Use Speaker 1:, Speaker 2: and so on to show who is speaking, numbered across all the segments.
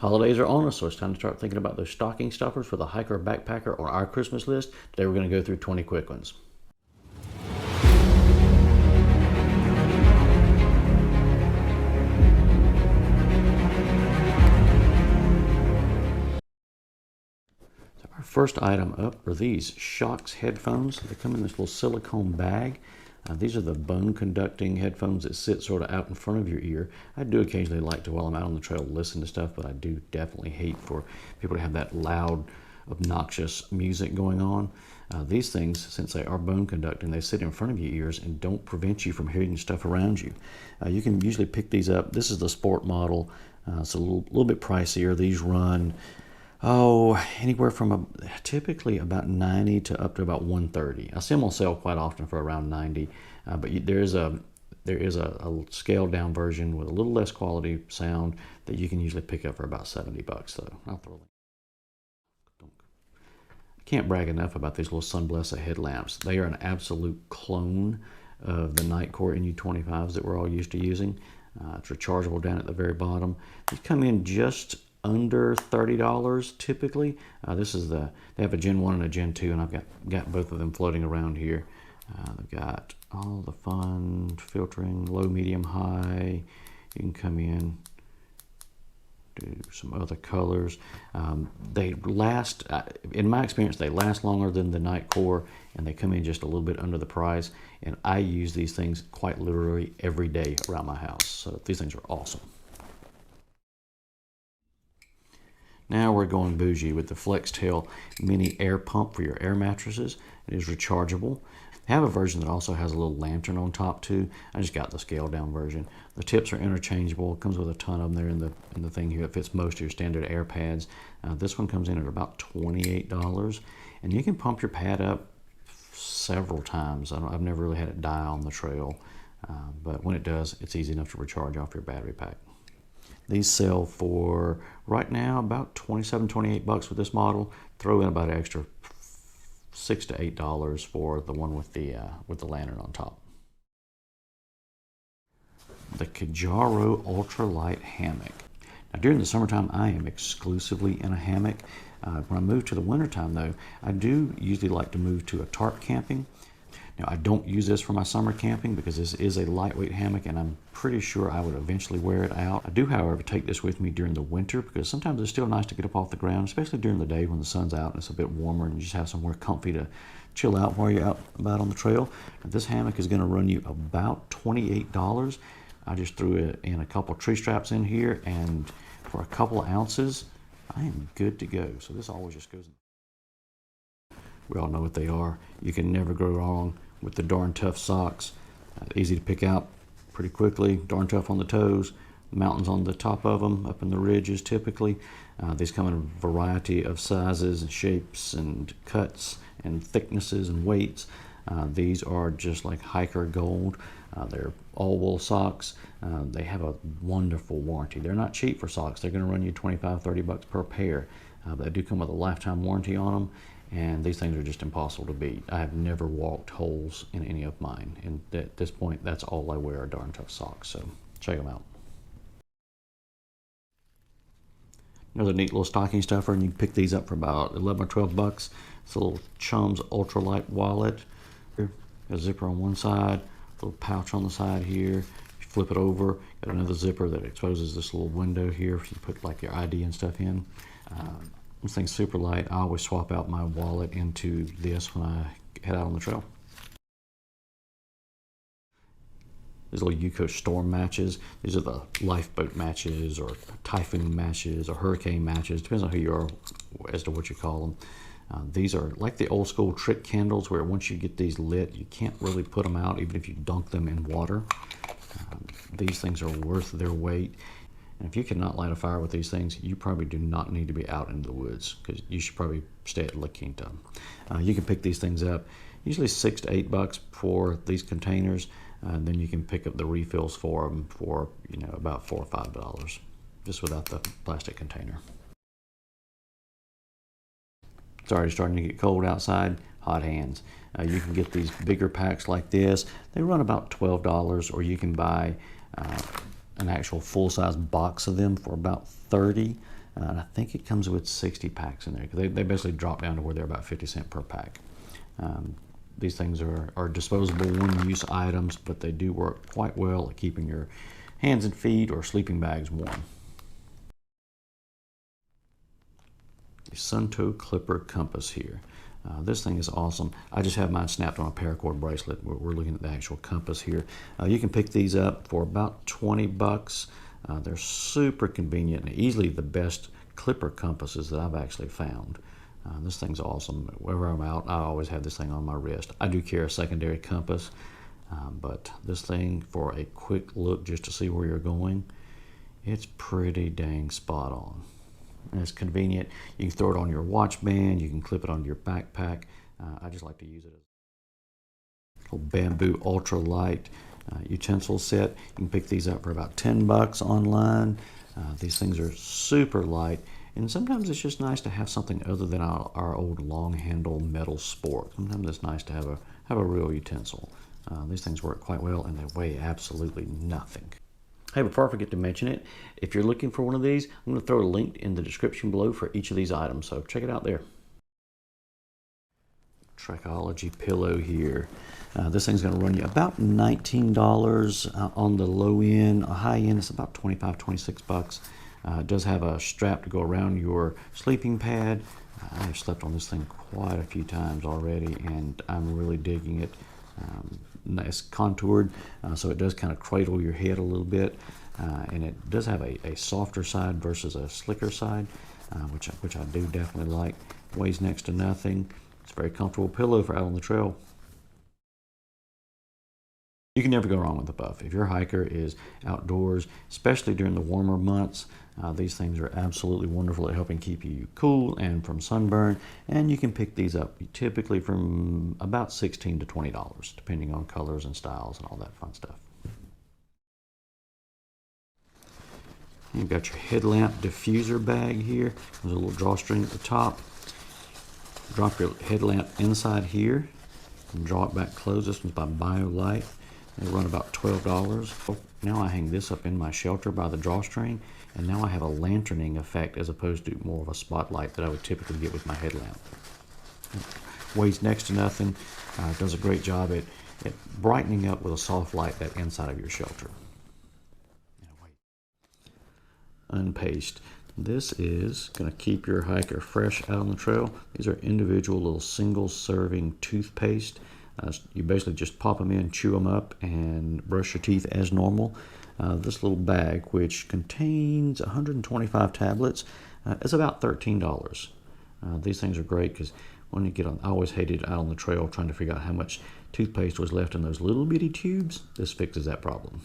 Speaker 1: Holidays are on us, so it's time to start thinking about those stocking stuffers for the hiker or backpacker on our Christmas list. Today we're going to go through 20 quick ones. So our first item up are these Shocz headphones. They come in this little silicone bag. These are the bone conducting headphones that sit sort of out in front of your ear. I do occasionally like to, while I'm out on the trail, listen to stuff, but I do definitely hate for people to have that loud, obnoxious music going on. These things, since they are bone conducting, they sit in front of your ears and don't prevent you from hearing stuff around you. You can usually pick these up. This is the sport model. It's a little bit pricier. These run anywhere from typically about 90 to up to about 130. I see them on sale quite often for around 90, but there is a scaled down version with a little less quality sound that you can usually pick up for about 70 bucks. So I'll throw it. I can't brag enough about these little Sunblesa headlamps. They are an absolute clone of the Nightcore NU25s that we're all used to using. It's rechargeable down at the very bottom. These come in just under $30 typically. They have a Gen 1 and a Gen 2, and I've got both of them floating around here. They've got all the fun filtering, low, medium, high. You can come in, do some other colors. They last, in my experience, they last longer than the Nightcore, and they come in just a little bit under the price. And I use these things quite literally every day around my house. So these things are awesome. Now we're going bougie with the Flextail mini air pump for your air mattresses. It is rechargeable. They have a version that also has a little lantern on top too. I just got the scaled down version. The tips are interchangeable. It comes with a ton of them there in the thing here. It fits most of your standard air pads. This one comes in at about $28, and you can pump your pad up several times. I've never really had it die on the trail, but when it does, it's easy enough to recharge off your battery pack. These sell for, right now, about 27, 28 bucks with this model. Throw in about an extra $6 to $8 for the one with the lantern on top. The Kijaro ultralight hammock. Now during the summertime, I am exclusively in a hammock. When I move to the wintertime though, I do usually like to move to a tarp camping. Now, I don't use this for my summer camping because this is a lightweight hammock, and I'm pretty sure I would eventually wear it out. I do, however, take this with me during the winter because sometimes it's still nice to get up off the ground, especially during the day when the sun's out and it's a bit warmer and you just have somewhere comfy to chill out while you're out about on the trail. Now, this hammock is going to run you about $28. I just threw in a couple tree straps in here, and for a couple ounces, I am good to go. So this always just goes in. We all know what they are. You can never go wrong with the Darn Tough socks. Easy to pick out pretty quickly. Darn tough on the toes. Mountains on the top of them, up in the ridges typically. These come in a variety of sizes and shapes and cuts and thicknesses and weights. These are just like hiker gold. They're all wool socks. They have a wonderful warranty. They're not cheap for socks. They're going to run you 25, 30 bucks per pair. They do come with a lifetime warranty on them. And these things are just impossible to beat. I have never walked holes in any of mine. And at this point, that's all I wear are Darn Tough socks. So check them out. Another neat little stocking stuffer, and you can pick these up for about 11 or 12 bucks. It's a little Chums ultralight wallet. Got a zipper on one side, a little pouch on the side here. If you flip it over, got another zipper that exposes this little window here if you put like your ID and stuff in. This thing's super light. I always swap out my wallet into this when I head out on the trail. These little Yuko storm matches. These are the lifeboat matches or typhoon matches or hurricane matches. Depends on who you are as to what you call them. These are like the old school trick candles where once you get these lit, you can't really put them out even if you dunk them in water. These things are worth their weight. And if you cannot light a fire with these things, you probably do not need to be out into the woods because you should probably stay at La Quinta. You can pick these things up, usually $6 to $8 for these containers. And then you can pick up the refills for them for about $4 or $5, just without the plastic container. It's already starting to get cold outside. Hot hands. You can get these bigger packs like this. They run about $12, or you can buy an actual full-size box of them for about $30. and I think it comes with 60 packs in there, because they basically drop down to where they're about 50 cents per pack. These things are disposable one-use items, but they do work quite well at keeping your hands and feet or sleeping bags warm. The Suunto Clipper Compass here. This thing is awesome. I just have mine snapped on a paracord bracelet. We're looking at the actual compass here. You can pick these up for about 20 bucks. They're super convenient and easily the best clipper compasses that I've actually found. This thing's awesome. Wherever I'm out, I always have this thing on my wrist. I do carry a secondary compass, but this thing, for a quick look just to see where you're going, it's pretty dang spot on. And it's convenient. You can throw it on your watch band, you can clip it onto your backpack. I just like to use it as a little bamboo ultralight utensil set. You can pick these up for about 10 bucks online. These things are super light, and sometimes it's just nice to have something other than our old long handle metal spork. Sometimes it's nice to have a real utensil. These things work quite well, and they weigh absolutely nothing. Hey, before I forget to mention it, if you're looking for one of these, I'm going to throw a link in the description below for each of these items, so check it out there. Trekology Pillow here. This thing's going to run you about $19 on the low end. A high end, it's about 25, 26 bucks. It does have a strap to go around your sleeping pad. I have slept on this thing quite a few times already, and I'm really digging it. Nice contoured, so it does kind of cradle your head a little bit, and it does have a softer side versus a slicker side, which I do definitely like. Weighs next to nothing. It's a very comfortable pillow for out on the trail. You can never go wrong with a buff. If your hiker is outdoors, especially during the warmer months, these things are absolutely wonderful at helping keep you cool and from sunburn. And you can pick these up typically from about $16 to $20, depending on colors and styles and all that fun stuff. You've got your Headlamp Diffuser Bag here. There's a little drawstring at the top. Drop your headlamp inside here and draw it back closed. This one's by Biolite. They run about $12. Now I hang this up in my shelter by the drawstring, and now I have a lanterning effect as opposed to more of a spotlight that I would typically get with my headlamp. Weighs next to nothing. Does a great job at brightening up with a soft light that inside of your shelter. Unpaste. This is going to keep your hiker fresh out on the trail. These are individual little single serving toothpaste. You basically just pop them in, chew them up, and brush your teeth as normal. This little bag, which contains 125 tablets, is about $13. These things are great because when you get on, I always hated out on the trail trying to figure out how much toothpaste was left in those little bitty tubes. This fixes that problem.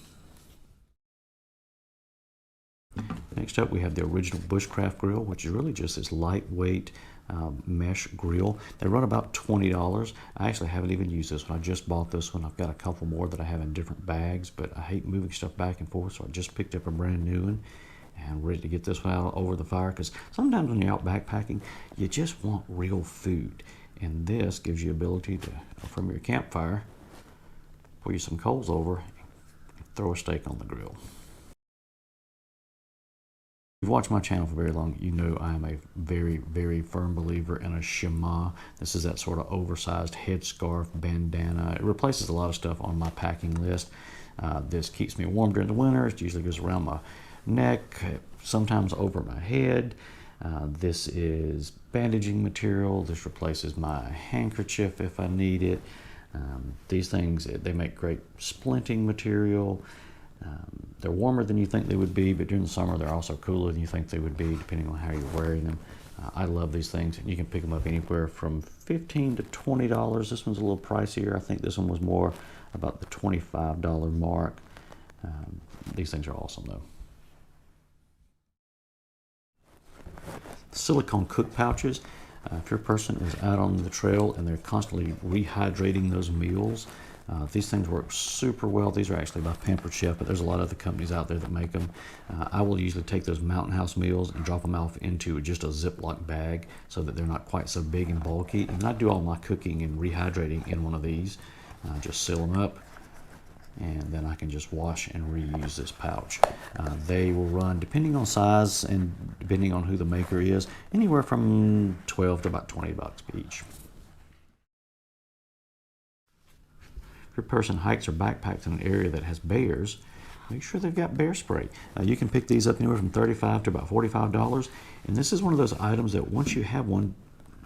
Speaker 1: Next up, we have the original Bushcraft Grill, which is really just this lightweight mesh grill. They run about $20. I actually haven't even used this one. I just bought this one. I've got a couple more that I have in different bags, but I hate moving stuff back and forth, so I just picked up a brand new one and ready to get this one out over the fire, because sometimes when you're out backpacking, you just want real food, and this gives you ability to, from your campfire, pour you some coals over and throw a steak on the grill. If you've watched my channel for very long, you know I am a very, very firm believer in a Shemagh. This is that sort of oversized headscarf bandana. It replaces a lot of stuff on my packing list. This keeps me warm during the winter. It usually goes around my neck, sometimes over my head. This is bandaging material. This replaces my handkerchief if I need it. These things, they make great splinting material. They're warmer than you think they would be, but during the summer they're also cooler than you think they would be, depending on how you're wearing them. I love these things, and you can pick them up anywhere from $15 to $20. This one's a little pricier. I think this one was more about the $25 mark. These things are awesome though. Silicone cook pouches. If your person is out on the trail and they're constantly rehydrating those meals, these things work super well. These are actually by Pampered Chef, but there's a lot of other companies out there that make them. I will usually take those Mountain House meals and drop them off into just a Ziploc bag so that they're not quite so big and bulky. And I do all my cooking and rehydrating in one of these. Just seal them up, and then I can just wash and reuse this pouch. They will run, depending on size and depending on who the maker is, anywhere from 12 to about 20 bucks each. If your person hikes or backpacks in an area that has bears, make sure they've got bear spray. You can pick these up anywhere from $35 to about $45, and this is one of those items that once you have one,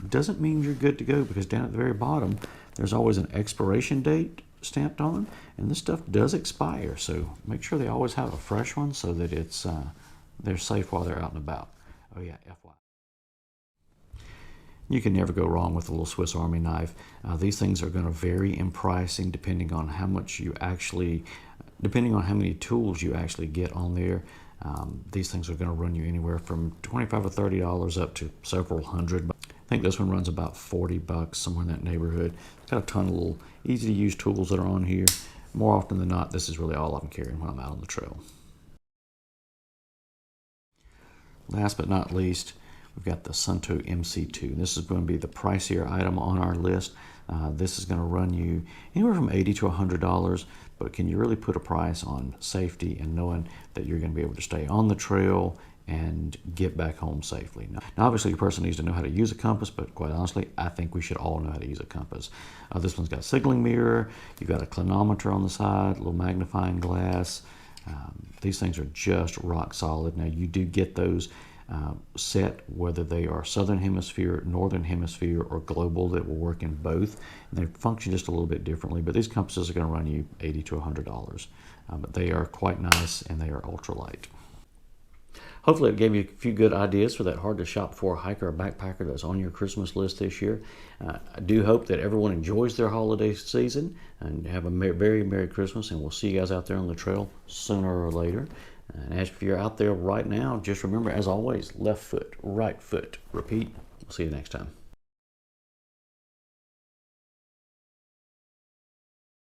Speaker 1: doesn't mean you're good to go, because down at the very bottom, there's always an expiration date stamped on them, and this stuff does expire, so make sure they always have a fresh one so that it's they're safe while they're out and about. Oh yeah, FYI. You can never go wrong with a little Swiss Army knife. These things are going to vary in pricing depending on how much you actually, depending on how many tools you actually get on there. These things are going to run you anywhere from $25 or $30 up to several hundred. I think this one runs about 40 bucks, somewhere in that neighborhood. It's got a ton of little easy to use tools that are on here. More often than not, this is really all I'm carrying when I'm out on the trail. Last but not least, we've got the Suunto MC2. This is going to be the pricier item on our list. This is going to run you anywhere from $80 to $100, but can you really put a price on safety and knowing that you're going to be able to stay on the trail and get back home safely? Now obviously, your person needs to know how to use a compass, but quite honestly, I think we should all know how to use a compass. This one's got a signaling mirror, you've got a clinometer on the side, a little magnifying glass. These things are just rock solid. Now you do get those set, whether they are Southern Hemisphere, Northern Hemisphere, or global, that will work in both. And they function just a little bit differently, but these compasses are going to run you $80 to $100. But they are quite nice, and they are ultralight. Hopefully it gave you a few good ideas for that hard to shop for hiker or backpacker that's on your Christmas list this year. I do hope that everyone enjoys their holiday season and have a very Merry Christmas, and we'll see you guys out there on the trail sooner or later. And as if you're out there right now, just remember, as always, left foot, right foot. Repeat. We'll see you next time.